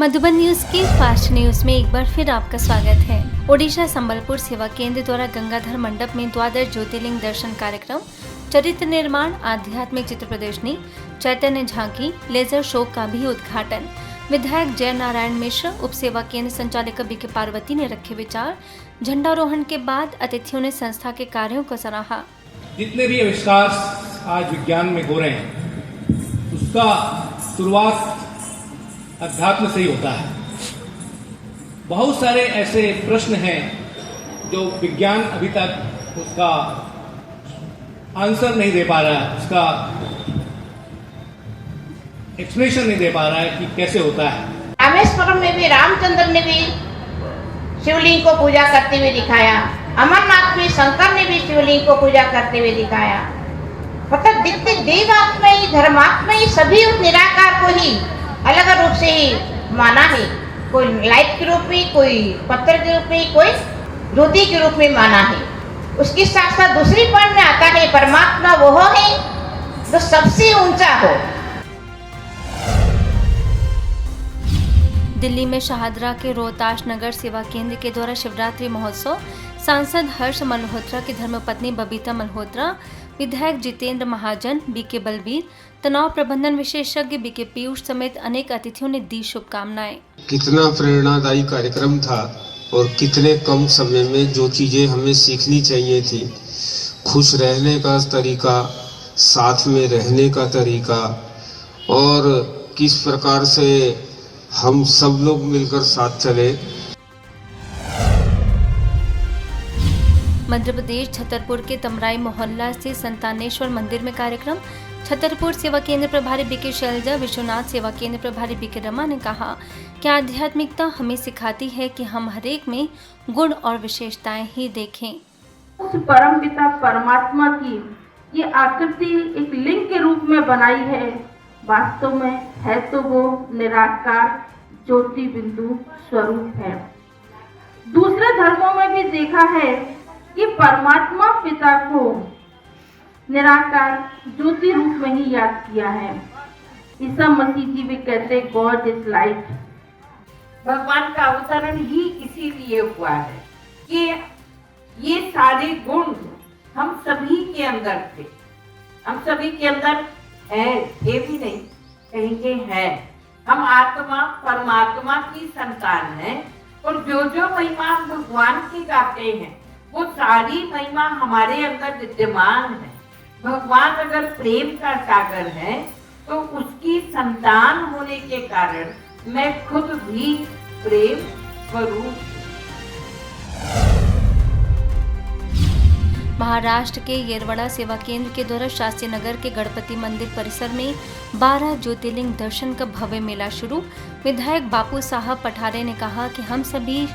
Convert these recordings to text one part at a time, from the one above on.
Madhuban news के fast news में एक बार फिर आपका स्वागत है। ओडिशा संबलपुर सेवा केंद्र द्वारा गंगाधर मंडप में द्वादश ज्योतिर्लिंग दर्शन कार्यक्रम, चरित्र निर्माण, आध्यात्मिक चित्र प्रदर्शनी, चैतन्य झांकी, लेजर शो का भी उद्घाटन। विधायक जय नारायण मिश्र, उप सेवा केंद्र संचालक बीके पार्वती ने रखे विचार। झंडारोहण के बाद अतिथियों ने संस्था के कार्यों को सराहा। जितने भी आविष्कार आज विज्ञान में हो रहे हैं, उसका शुरुआत अध्यात्म से ही होता है। बहुत सारे ऐसे प्रश्न हैं जो विज्ञान अभी तक उसका आंसर नहीं दे पा रहा है, उसका एक्सप्लेनेशन नहीं दे पा रहा है कि कैसे होता है। रामेश्वरम में भी रामचंद्र ने भी शिवलिंग को पूजा करते हुए दिखाया। अमरनाथ में शंकर ने भी शिवलिंग को पूजा करते हुए दिखाया। मतलब दिखते देवात्मा ही, धर्मात्मा ही, सभी उस निराकार को ही अलग रूप से ही माना है। कोई लाइट के रूप में, कोई पत्थर के रूप में, कोई ज्योति के रूप में माना है। उसके साथ साथ दूसरी पॉइंट में आता है परमात्मा वो है जो सबसे ऊंचा हो। दिल्ली में शाहदरा के रोहताश नगर सेवा केंद्र के द्वारा शिवरात्रि महोत्सव, सांसद हर्ष मल्होत्रा की धर्मपत्नी बबीता मल्होत्रा, विधायक जितेंद्र महाजन, बीके बलबीर, तनाव प्रबंधन विशेषज्ञ बीके पीयूष समेत अनेक अतिथियों ने दी शुभकामनाएं। कितना प्रेरणादायी कार्यक्रम था और कितने कम समय में जो चीजें हमें सीखनी चाहिए थी, खुश रहने का तरीका, साथ में रहने का तरीका, और किस प्रकार से हम सब लोग मिलकर साथ चले। मध्य प्रदेश छतरपुर के तमराई मोहल्ला स्थित संतानेश्वर मंदिर में कार्यक्रम। छतरपुर सेवा केंद्र प्रभारी बीके शैलजा, विश्वनाथ सेवा केंद्र प्रभारी बीके रमा ने कहा कि आध्यात्मिकता हमें सिखाती है कि हम हरेक में गुण और विशेषताएं ही देखें। उस परमपिता परमात्मा की ये आकृति एक लिंग के रूप में बनाई है। वास्तव में है तो वो निराकार ज्योति बिंदु स्वरूप है। दूसरे धर्मों में भी देखा है कि परमात्मा पिता को निराकार ज्योति रूप में ही याद किया है। ईसा मसीह जी भी कहते गॉड इज लाइट। भगवान का अवतरण ही इसीलिए हुआ है कि ये सारे गुण हम सभी के अंदर थे, हम सभी के अंदर है, ये भी नहीं कहेंगे है। हम आत्मा परमात्मा की संतान हैं और जो जो महिमा भगवान की गाते हैं वो सारी महिमा हमारे अंदर विद्यमान है। भगवान अगर प्रेम का सागर है तो उसकी संतान होने के कारण मैं खुद भी प्रेम स्वरूप। महाराष्ट्र के येरवड़ा सेवा केंद्र के द्वारा शास्त्री नगर के गणपति मंदिर परिसर में 12 ज्योतिर्लिंग दर्शन का भव्य मेला शुरू। विधायक बापू साहब पठारे ने कहा कि हम सभी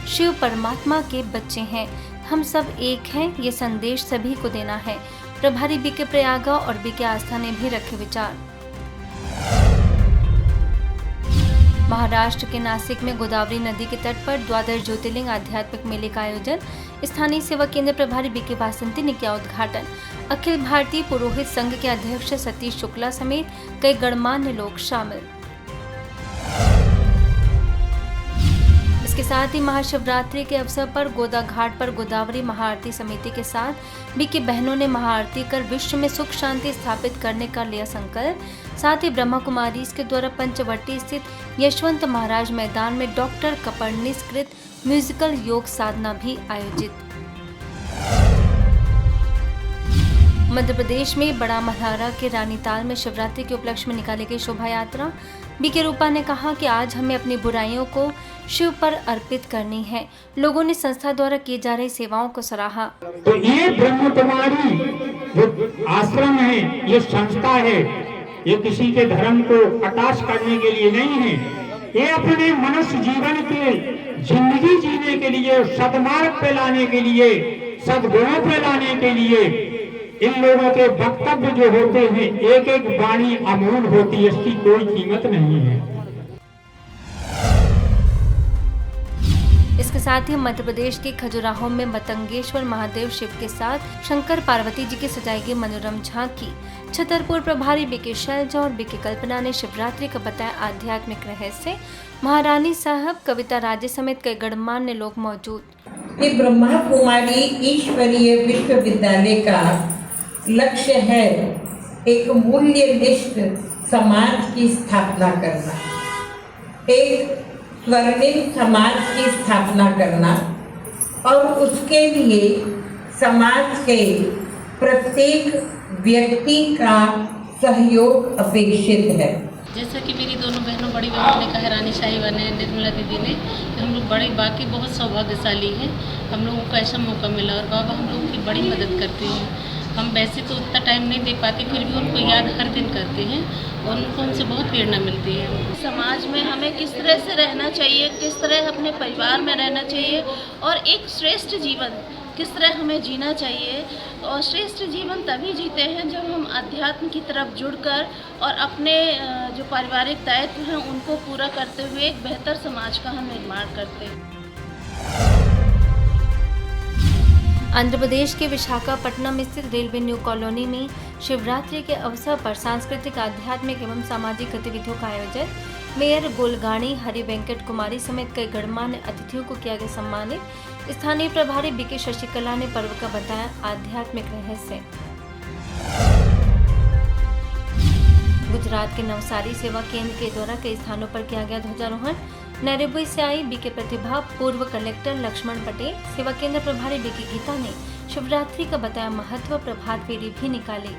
शिव परमात्मा के बच्चे हैं, हम सब एक हैं, ये संदेश सभी को देना है। प्रभारी बीके प्रयागा और बीके आस्था ने भी रखे विचार। महाराष्ट्र के नासिक में गोदावरी नदी के तट पर द्वादश ज्योतिर्लिंग आध्यात्मिक मेले का आयोजन। स्थानीय सेवा केंद्र प्रभारी बीके वासंती ने किया उद्घाटन। अखिल भारतीय पुरोहित संघ के अध्यक्ष सतीश शुक्ला समेत कई गणमान्य लोग शामिल। इसके साथ ही महाशिवरात्रि के अवसर पर गोदा घाट पर गोदावरी महाआरती समिति के साथ बीके बहनों ने महाआरती कर विश्व में सुख शांति स्थापित करने का लिया संकल्प। साथ ही ब्रह्मा कुमारी के द्वारा पंचवटी स्थित यशवंत महाराज मैदान में डॉक्टर कपर्निस कृत म्यूजिकल योग साधना भी आयोजित। मध्य प्रदेश में बड़ा मल्हारा के रानीताल में शिवरात्रि के उपलक्ष्य में निकाली गई शोभा यात्रा। बीके रूपा ने कहा कि आज हमें अपनी बुराइयों को शिव पर अर्पित करनी है। लोगों ने संस्था द्वारा की जा रही सेवाओं को सराहा। तो ये ब्रह्म कुमारी जो आश्रम है, ये संस्था है, ये किसी के धर्म को हताश करने के लिए नहीं है। ये अपने मनुष्य जीवन के जिंदगी जीने के लिए, सद्मार्ग पे लाने के लिए, सद्गुणों पे लाने के लिए इन लोगों के वक्तव्य जो होते हैं, एक एक वाणी अमूल होती है, इसकी कोई कीमत नहीं है। इसके साथ ही मध्य प्रदेश के खजुराहो में मतंगेश्वर महादेव शिव के साथ शंकर पार्वती जी की सजाई गई मनोरम झांकी। छतरपुर प्रभारी बीके शैलजा और बीके कल्पना ने शिवरात्रि का बताया आध्यात्मिक रहस्य। महारानी साहब, कविता राजे समेत कई गणमान्य लोग मौजूद। ये ब्रह्मा कुमारी ईश्वरीय विश्वविद्यालय का लक्ष्य है एक मूल्यनिष्ठ समाज की स्थापना करना, एक स्वर्णिम समाज की स्थापना करना और उसके लिए समाज के प्रत्येक व्यक्ति का सहयोग अपेक्षित है। जैसा कि मेरी दोनों बहनों बड़ी बहनों ने कहा, रानी साहिबा ने, निर्मला दीदी ने, कि हम लोग बड़े बाकी बहुत सौभाग्यशाली हैं। हम लोगों को ऐसा मौका मिला और बाबा हम लोगों की बड़ी मदद करते हैं। हम वैसे तो उतना टाइम नहीं दे पाते, फिर भी उनको याद हर दिन करते हैं और उनको हमसे बहुत प्रेरणा मिलती है। समाज में हमें किस तरह से रहना चाहिए, किस तरह अपने परिवार में रहना चाहिए और एक श्रेष्ठ जीवन किस तरह हमें जीना चाहिए। और श्रेष्ठ जीवन तभी जीते हैं जब हम अध्यात्म की तरफ जुड़कर और अपने जो पारिवारिक दायित्व हैं उनको पूरा करते हुए एक बेहतर समाज का हम निर्माण करते हैं। आंध्र प्रदेश के विशाखापट्टनम स्थित रेलवे न्यू कॉलोनी में शिवरात्रि के अवसर पर सांस्कृतिक, आध्यात्मिक एवं सामाजिक गतिविधियों का आयोजन। मेयर गोलगाणी हरि वेंकट कुमारी समेत कई गणमान्य अतिथियों को किया गया सम्मानित। स्थानीय प्रभारी बीके शशिकला ने पर्व का बताया आध्यात्मिक रहस्य। गुजरात के नवसारी सेवा केंद्र के द्वारा कई स्थानों पर किया गया ध्वजारोहण। नैरोबी से आई बीके प्रतिभा, पूर्व कलेक्टर लक्ष्मण पटेल, सेवा केंद्र प्रभारी बीके गीता ने शिवरात्रि का बताया महत्व। प्रभात फेरी भी निकाली।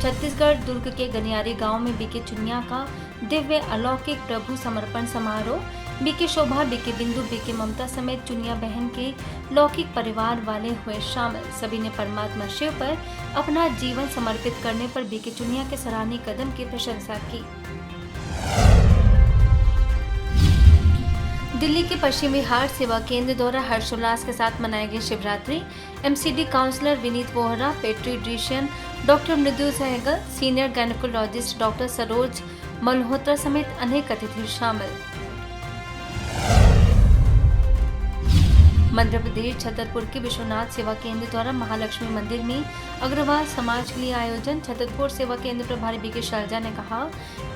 छत्तीसगढ़ दुर्ग के गनियारी गांव में बीके चुनिया का दिव्य अलौकिक प्रभु समर्पण समारोह। बीके शोभा, बीके बिंदु, बीके ममता समेत चुनिया बहन के लौकिक परिवार वाले हुए शामिल। सभी ने परमात्मा शिव पर अपना जीवन समर्पित करने पर बीके चुनिया के सराहनीय कदम की प्रशंसा की। दिल्ली के पश्चिम विहार सेवा केंद्र द्वारा हर्षोल्लास के साथ मनाई गई Shivratri. MCD councillor Vineet Vohra, paediatrician doctor Mridu Sehgal, senior gynaecologist doctor Saroj Malhotra समेत अनेक अतिथि शामिल। मध्य प्रदेश छतरपुर के विश्वनाथ सेवा केंद्र द्वारा महालक्ष्मी मंदिर में अग्रवाल समाज के लिए आयोजन। छतरपुर सेवा केंद्र प्रभारी बीके शैलजा ने कहा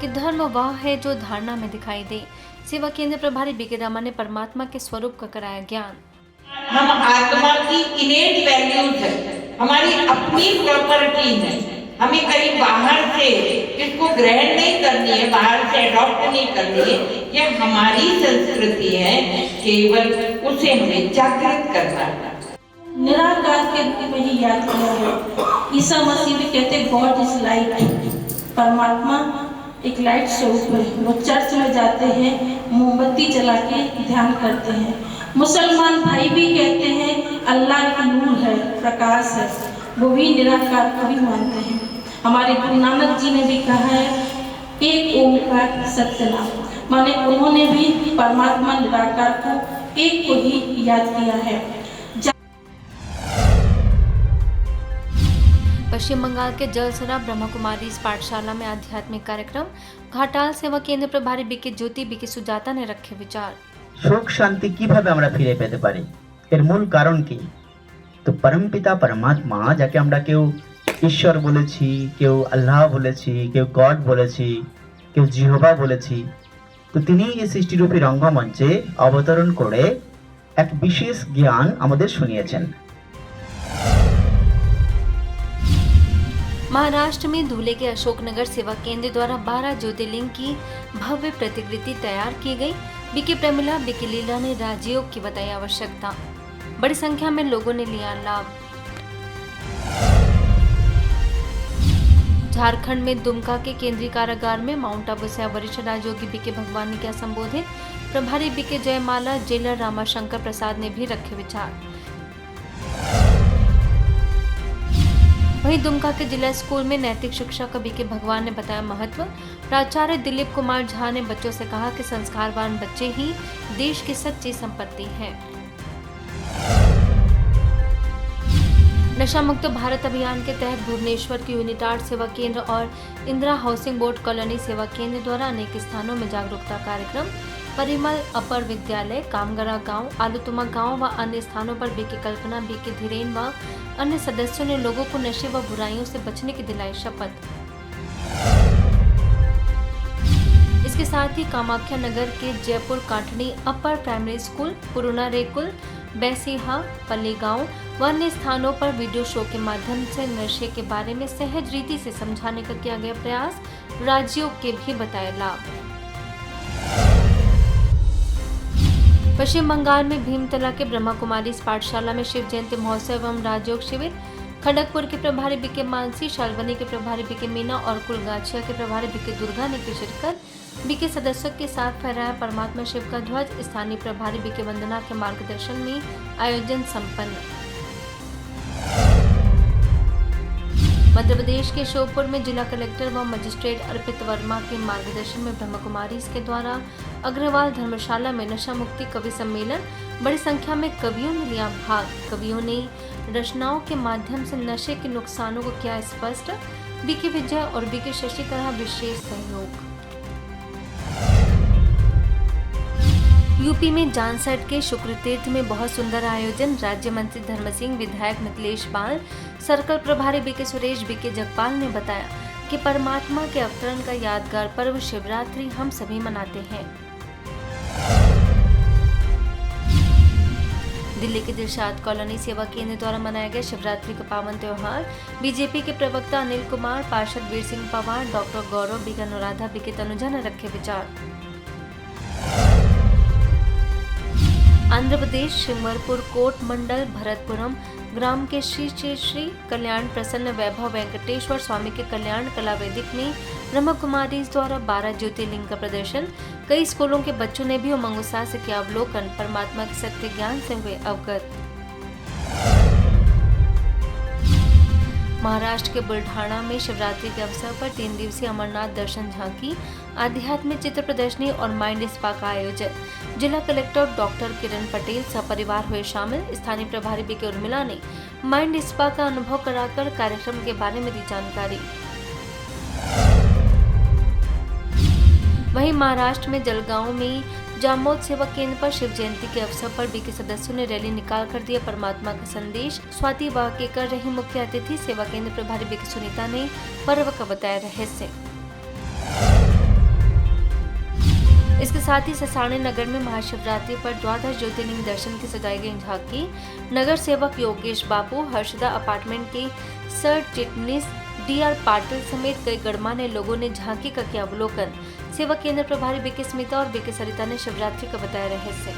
कि धर्म वह है जो धारणा में दिखाई दे। सेवा केंद्र प्रभारी बीके रामा ने परमात्मा के स्वरूप का कराया ज्ञान। हम आत्मा की इनेट वैल्यूज है, हमारी अपनी प्रॉपर्टी है, हमें कहीं बाहर से इसको ग्रहण नहीं करनी है, बाहर से अडॉप्ट नहीं करनी है। ये हमारी संस्कृति है, केवल उसे हमें जागृत करना है। निराकार के रूप में ही याद किया है। ईसा मसीह भी कहते गॉड इज लाइट, परमात्मा एक लाइट स्वरूप है। वो चर्च में जाते हैं, मोमबत्ती जला के ध्यान करते हैं। मुसलमान भाई भी कहते हैं अल्लाह की नूर है, प्रकाश है, वो भी निराकार को भी मानते हैं। हमारे गुरु नानक जी ने भी कहा है एक ओंकार सत्य नाम, माने उन्होंने भी परमात्मा निराकार को एक को ही याद किया है। पश्चिम बंगाल के जलसरा ब्रह्म कुमारी पाठशाला में आध्यात्मिक कार्यक्रम। घाटाल सेवा केंद्र प्रभारी बीके ज्योति, बीके सुजाता ने रखे विचार। সুখ শান্তি কিভাবে আমরা ফিরে পেতে পারি, এর মূল কারণ কি? তো পরমপিতা পরমাত্মা, যাকে আমরা কেউ ঈশ্বর বলেছি, কেউ আল্লাহ বলেছি, কেউ গড বলেছি, কেউ জিহোবা বলেছি, তো তিনি এই সৃষ্টিরূপী রঙ্গমঞ্চে অবতরণ করে এক বিশেষ জ্ঞান আমাদের শুনিয়েছেন। महाराष्ट्र में धुले के अशोकनगर सेवा केंद्र द्वारा 12 ज्योतिर्लिंग की भव्य प्रतिकृति तैयार की गई। बीके प्रमिला, बीके लीला ने राजयोग की बताई आवश्यकता। बड़ी संख्या में लोगों ने लिया लाभ। झारखंड में दुमका के केंद्रीय कारागार में माउंट आबू से वरिष्ठ राजयोगी बीके भगवान ने किया संबोधित। प्रभारी बीके जयमाला, जेलर रामाशंकर प्रसाद ने भी रखे विचार। वहीं दुमका के जिला स्कूल में नैतिक शिक्षा का बीके भगवान ने बताया महत्व। प्राचार्य दिलीप कुमार झा ने बच्चों से कहा कि संस्कारवान बच्चे ही देश की सच्ची संपत्ति हैं। नशा मुक्त भारत अभियान के तहत भुवनेश्वर के यूनिटार्ड सेवा केंद्र और इंदिरा हाउसिंग बोर्ड कॉलोनी सेवा केंद्र द्वारा अनेक स्थानों में जागरूकता कार्यक्रम, परिमल अपर विद्यालय, कामगरा गांव, आलूतुमा गांव व अन्य स्थानों पर बीके कल्पना, बीके धीरेन व अन्य सदस्यों ने लोगों को नशे व बुराइयों से बचने की दिलाई शपथ। इसके साथ ही कामाख्या नगर के जयपुर काटनी अपर प्राइमरी स्कूल, पुरुना रेकुल, बैसीहा, पल्ली गांव व अन्य स्थानों पर वीडियो शो के माध्यम से नशे के बारे में सहज रीति से समझाने का किया गया प्रयास, राज्यों के भी बताए लाभ। पश्चिम बंगाल में भीमतला के ब्रह्मा कुमारी पाठशाला में शिव जयंती महोत्सव एवं राजयोग शिविर, खड़गपुर के प्रभारी बीके मानसी, शालवनी के प्रभारी बीके मीना और कुलगाछिया के प्रभारी बीके दुर्गा ने की शिरकत। बीके सदस्यों के साथ फहराया परमात्मा शिव का ध्वज। स्थानीय प्रभारी बीके वंदना के मार्गदर्शन में आयोजन संपन्न। मध्य प्रदेश के श्योपुर में जिला कलेक्टर व मजिस्ट्रेट अर्पित वर्मा के मार्गदर्शन में ब्रह्मा कुमारी के द्वारा अग्रवाल धर्मशाला में नशा मुक्ति कवि सम्मेलन, बड़ी संख्या में कवियों ने लिया भाग। कवियों ने रचनाओं के माध्यम से नशे के नुकसानों को किया स्पष्ट। बीके विजय और बीके शशि का विशेष सहयोग। यूपी में जानसठ के शुक्र तीर्थ में बहुत सुंदर आयोजन। राज्य मंत्री धर्म सिंह, विधायक मिथिलेश पाल, सर्कल प्रभारी बीके सुरेश, बीके जगपाल ने बताया कि परमात्मा के अवतरण का यादगार पर्व शिवरात्रि हम सभी मनाते हैं। दिल्ली के दिलशाद कॉलोनी सेवा केंद्र द्वारा मनाया गया शिवरात्रि का पावन त्योहार। बीजेपी के प्रवक्ता अनिल कुमार, पार्षद वीर सिंह पवार, डॉक्टर गौरव, बीके अनुराधा, बीके तनुजा ने रखे विचार। आंध्र प्रदेश शिंगरपुर कोट मंडल भरतपुरम ग्राम के श्री श्री श्री कल्याण प्रसन्न वैभव वेंकटेश्वर स्वामी के कल्याण कला वेदिक में ब्रह्मा कुमारी द्वारा 12 ज्योतिर्लिंग का प्रदर्शन। कई स्कूलों के बच्चों ने भी उमंग उत्साह से किया अवलोकन, परमात्मा के सत्य ज्ञान से हुए अवगत। महाराष्ट्र के बुल्ढाना में शिवरात्रि के अवसर पर 3 दिवसीय अमरनाथ दर्शन झांकी, आध्यात्मिक चित्र प्रदर्शनी और माइंड स्पा का आयोजन। जिला कलेक्टर डॉक्टर किरण पटेल सपरिवार हुए शामिल। स्थानीय प्रभारी बीके उर्मिला ने माइंड स्पा का अनुभव कराकर कार्यक्रम के बारे में दी जानकारी। वहीं महाराष्ट्र में जलगांव में जामोद सेवा केंद्र पर शिव जयंती के अवसर पर बीके सदस्यों ने रैली निकाल कर दिया परमात्मा का संदेश। स्वाति वाक्य कर रही मुख्य अतिथि सेवा केंद्र प्रभारी बीके सुनीता ने पर्व का बताया रहस्य। इसके साथ ही ससाणे नगर में महाशिवरात्रि पर 12 ज्योतिर्लिंग दर्शन की सजाई गई झांकी। नगर सेवक योगेश बाबू, हर्षदा अपार्टमेंट के सर चिटनीस डीआर पाटिल समेत कई गणमान्य लोगों ने झांकी का किया अवलोकन। सेवा केंद्र प्रभारी बीके स्मिता और बीके सरिता ने शिवरात्रि का बताया रहस्य।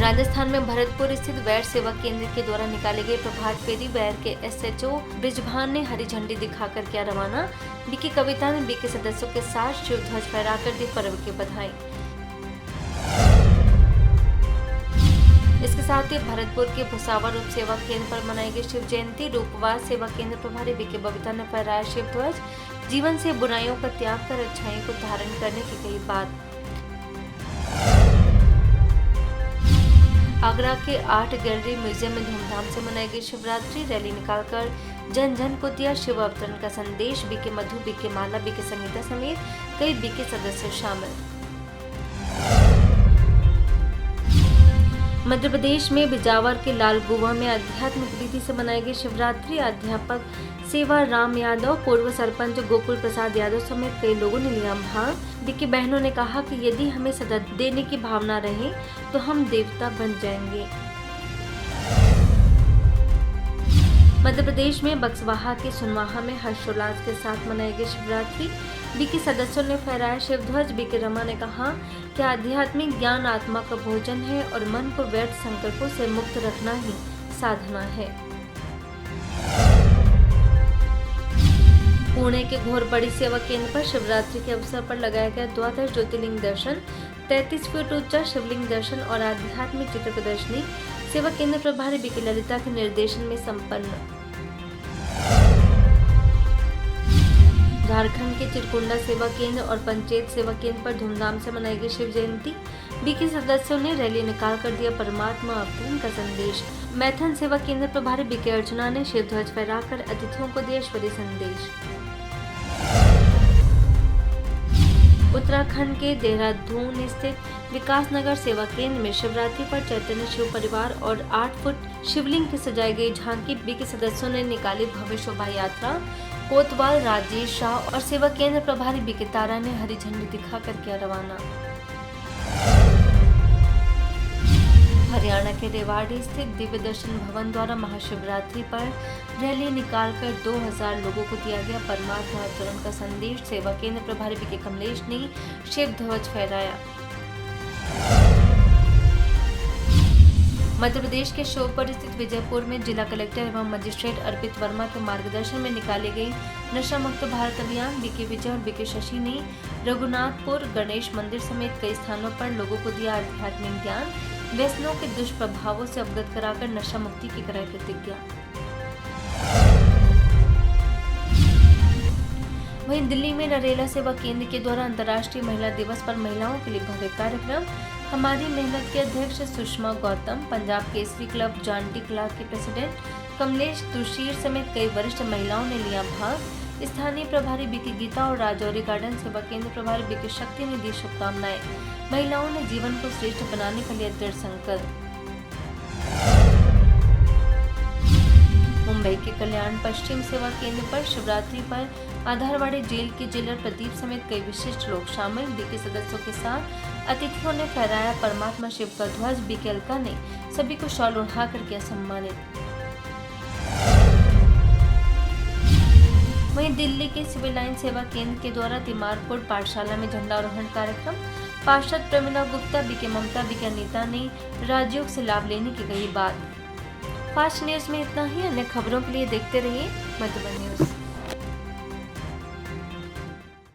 राजस्थान में भरतपुर स्थित वैर सेवा केंद्र के द्वारा निकाले गए प्रभात फेरी वैर के एसएचओ ब्रिजभान ने हरी झंडी दिखाकर किया रवाना। बीके कविता ने बीके सदस्यों के साथ शिव ध्वज फहराकर दी पर्व की बधाई। इसके साथ ही भरतपुर के भुसावर उप सेवा केंद्र पर मनाई गई शिव जयंती। रूपवास सेवा केंद्र प्रभारी बीके बबीता ने फहराया शिव ध्वज। जीवन से बुराइयों का त्याग कर अच्छाइयों को धारण करने की कही बात। आगरा के आर्ट गैलरी म्यूजियम में धूमधाम से मनाई गई शिवरात्रि। रैली निकालकर जन जन को दिया शिव अवतरण का संदेश। बीके मधु, बीके माला, बीके संगीता समेत कई बीके सदस्य शामिल। मध्य प्रदेश में बिजावर के लालगुवा में आध्यात्मिक विधि से मनाई गई शिवरात्रि। अध्यापक सेवा राम यादव, पूर्व सरपंच गोकुल प्रसाद यादव समेत कई लोगों ने लिया भाग। बीके बहनों ने कहा कि यदि हमें सदा देने की भावना रहे तो हम देवता बन जाएंगे। मध्य प्रदेश में बक्सवाहा के सुनवाहा में हर्षोल्लास के साथ मनाई गई शिवरात्रि। बीके सदस्यों ने फहराया शिव ध्वज। बीके रमा ने कहा कि आध्यात्मिक ज्ञान आत्मा का भोजन है और मन को व्यर्थ संकल्पों से मुक्त रखना ही साधना है। पुणे के घोरपड़ी सेवा केंद्र पर शिवरात्रि के अवसर पर लगाया गया 12 ज्योतिर्लिंग दर्शन, 33 फीट ऊंचा शिवलिंग दर्शन और आध्यात्मिक चित्र प्रदर्शनी सेवा केंद्र प्रभारी बीके ललिता के निर्देशन में संपन्न। झारखंड के चिरकुंडा सेवा केंद्र और पंचायत सेवा केंद्र पर धूमधाम से मनाई गई शिव जयंती। बीके सदस्यों ने रैली निकालकर दिया परमात्मा अवतरण का संदेश। मैथन सेवा केंद्र प्रभारी बीके अर्चना ने शिव ध्वज फहराकर अतिथियों को दिया ईश्वरीय संदेश। उत्तराखंड के देहरादून स्थित विकासनगर सेवा केंद्र में शिवरात्रि पर चैतन्य शिव परिवार और 8 फुट शिवलिंग की सजाई गई झांकी बीके सदस्यों ने निकाली भव्य शोभा यात्रा। कोतवाल राजेश शाह और सेवा केंद्र प्रभारी बीके तारा ने हरी झंडी दिखाकर किया रवाना। हरियाणा के रेवाड़ी स्थित दिव्य दर्शन भवन द्वारा महाशिवरात्रि पर रैली निकालकर 2000 लोगों को दिया गया परमात्मा अवतरण का संदेश। सेवा केंद्र प्रभारी बीके कमलेश ने शिव ध्वज फहराया। मध्य प्रदेश के श्योपुर स्थित विजयपुर में जिला कलेक्टर एवं मजिस्ट्रेट अर्पित वर्मा के मार्गदर्शन में निकाली गई नशा मुक्त भारत अभियान। बीके विजय और बीके शशि ने रघुनाथपुर गणेश मंदिर समेत कई स्थानों पर लोगों को दिया आध्यात्मिक ज्ञान। व्यसनों के दुष्प्रभावों से अवगत कराकर नशा मुक्ति की कराई प्रतिज्ञा। वहीं दिल्ली में नरेला सेवा केंद्र के द्वारा अंतर्राष्ट्रीय महिला दिवस पर महिलाओं के लिए भव्य कार्यक्रम। हमारी मेहनत के अध्यक्ष सुषमा गौतम, पंजाब केसरी क्लब जानटी क्लाब के प्रेसिडेंट कमलेश तुषीर समेत कई वरिष्ठ महिलाओं ने लिया भाग। स्थानीय प्रभारी बीके गीता और राजौरी गार्डन सेवा केंद्र प्रभारी बीके शक्ति ने दी शुभकामनाएं। महिलाओं ने जीवन को श्रेष्ठ बनाने के लिए दृढ़ संकल्प। मुंबई के कल्याण पश्चिम सेवा केंद्र पर शिवरात्रि पर आधारवाड़ी जेल के जेलर प्रदीप समेत कई विशिष्ट लोग शामिल। बीके सदस्यों के साथ अतिथियों ने फहराया परमात्मा शिव का ध्वज। बीके अलका ने सभी को शॉल उड़ाकर किया सम्मानित। वहीं दिल्ली के सिविल लाइन सेवा केंद्र के द्वारा तिमारपुर पाठशाला में झंडारोहण कार्यक्रम। पार्षद प्रमिला गुप्ता, बीके ममता, बीके अनीता ने राजयोग से लाभ लेने की कही बात। फास्ट न्यूज में इतना ही। अन्य खबरों के लिए देखते रहिए मधुबन न्यूज।